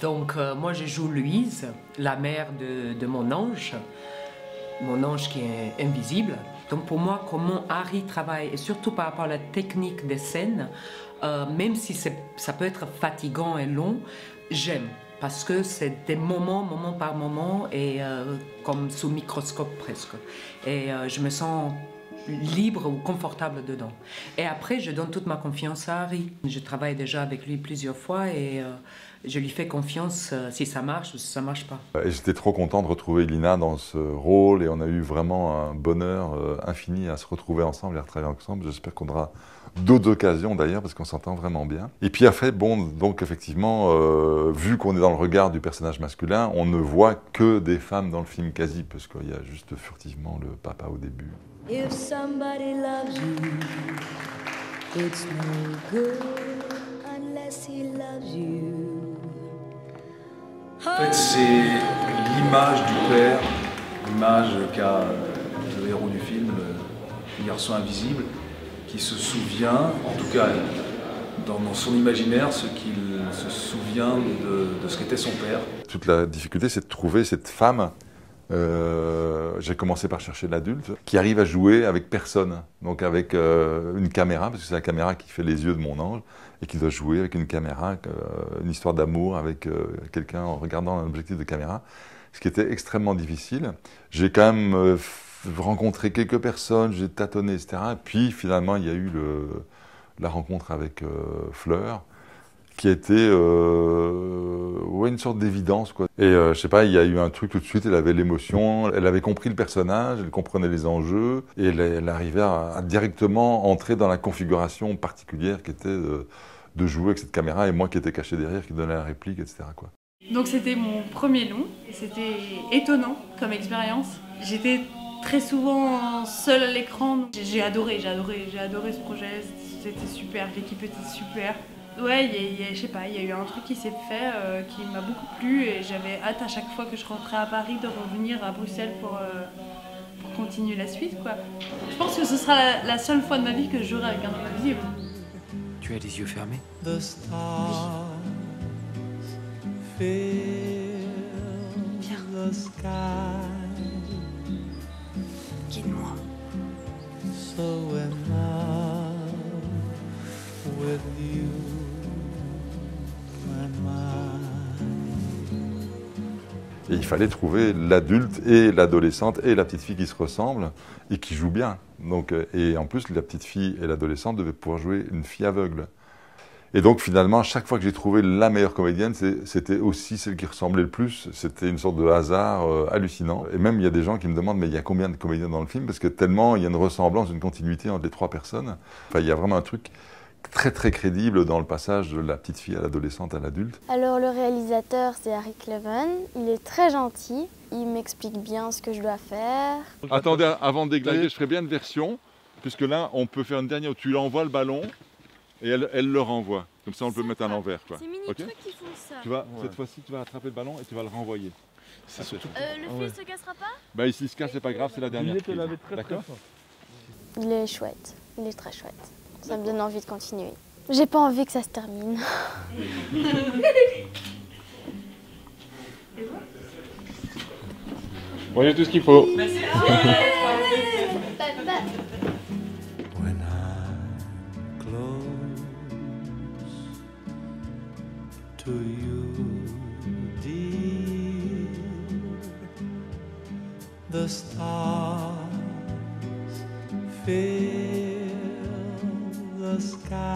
Donc moi je joue Louise, la mère de mon ange qui est invisible. Donc pour moi, comment Harry travaille, et surtout par rapport à la technique des scènes, même si ça peut être fatigant et long, j'aime. Parce que c'est des moments, moment par moment, et comme sous microscope presque. Et je me sens libre ou confortable dedans. Et après, je donne toute ma confiance à Harry. Je travaille déjà avec lui plusieurs fois et je lui fais confiance si ça marche ou si ça ne marche pas. Et j'étais trop content de retrouver Lina dans ce rôle et on a eu vraiment un bonheur infini à se retrouver ensemble et à travailler ensemble. J'espère qu'on aura d'autres occasions d'ailleurs parce qu'on s'entend vraiment bien. Et puis après, bon, donc effectivement, vu qu'on est dans le regard du personnage masculin, on ne voit que des femmes dans le film quasi parce qu'il y a juste furtivement le papa au début. If somebody loves you, it's no good unless he loves you. En fait, c'est l'image du père, l'image qu'a le héros du film, le garçon invisible, qui se souvient, en tout cas dans son imaginaire, ce qu'il se souvient de ce qu'était son père. Toute la difficulté, c'est de trouver cette femme. J'ai commencé par chercher l'adulte qui arrive à jouer avec personne, donc avec une caméra, parce que c'est la caméra qui fait les yeux de mon ange, et qui doit jouer avec une caméra, une histoire d'amour avec quelqu'un en regardant un objectif de caméra, ce qui était extrêmement difficile. J'ai quand même rencontré quelques personnes, j'ai tâtonné, etc. Et puis finalement, il y a eu la rencontre avec Fleur, qui était ouais, une sorte d'évidence, quoi. Et je sais pas, il y a eu un truc tout de suite, elle avait l'émotion, elle avait compris le personnage, elle comprenait les enjeux, et elle arrivait à directement entrer dans la configuration particulière qui était de jouer avec cette caméra, et moi qui étais caché derrière, qui donnait la réplique, etc., quoi. Donc c'était mon premier long, c'était étonnant comme expérience. J'étais très souvent seule à l'écran, j'ai adoré ce projet, c'était super, l'équipe était super. Ouais, je sais pas, il y a eu un truc qui s'est fait qui m'a beaucoup plu et j'avais hâte à chaque fois que je rentrais à Paris de revenir à Bruxelles pour continuer la suite, quoi. Je pense que ce sera la seule fois de ma vie que je jouerai avec un homme invisible. Tu as les yeux fermés? The stars fill the sky. Guide-moi. So in love with you, my mind. Et il fallait trouver l'adulte et l'adolescente et la petite fille qui se ressemblent et qui jouent bien. Donc, et en plus, la petite fille et l'adolescente devaient pouvoir jouer une fille aveugle. Et donc finalement, à chaque fois que j'ai trouvé la meilleure comédienne, c'était aussi celle qui ressemblait le plus. C'était une sorte de hasard hallucinant. Et même, il y a des gens qui me demandent, mais il y a combien de comédiens dans le film? Parce que tellement il y a une ressemblance, une continuité entre les trois personnes. Enfin, il y a vraiment un truc très très crédible dans le passage de la petite fille à l'adolescente à l'adulte. Alors le réalisateur, c'est Harry Cleven. Il est très gentil. Il m'explique bien ce que je dois faire. Attendez, avant de déglinguer, je ferai bien une version, puisque là, on peut faire une dernière où tu lui envoies le ballon et elle le renvoie. Comme ça, on peut mettre à l'envers. C'est mini Ok, trucs qui font ça. Cette fois-ci, tu vas attraper le ballon et tu vas le renvoyer. C'est surtout... Le fil se cassera pas? Bah, s'il se casse, c'est pas grave, c'est la dernière. D'accord. Il est chouette. Il est très chouette. Ça me donne envie de continuer. J'ai pas envie que ça se termine. Bon, il y a tout ce qu'il faut. When I'm close to you, dear, the stars fill the sky.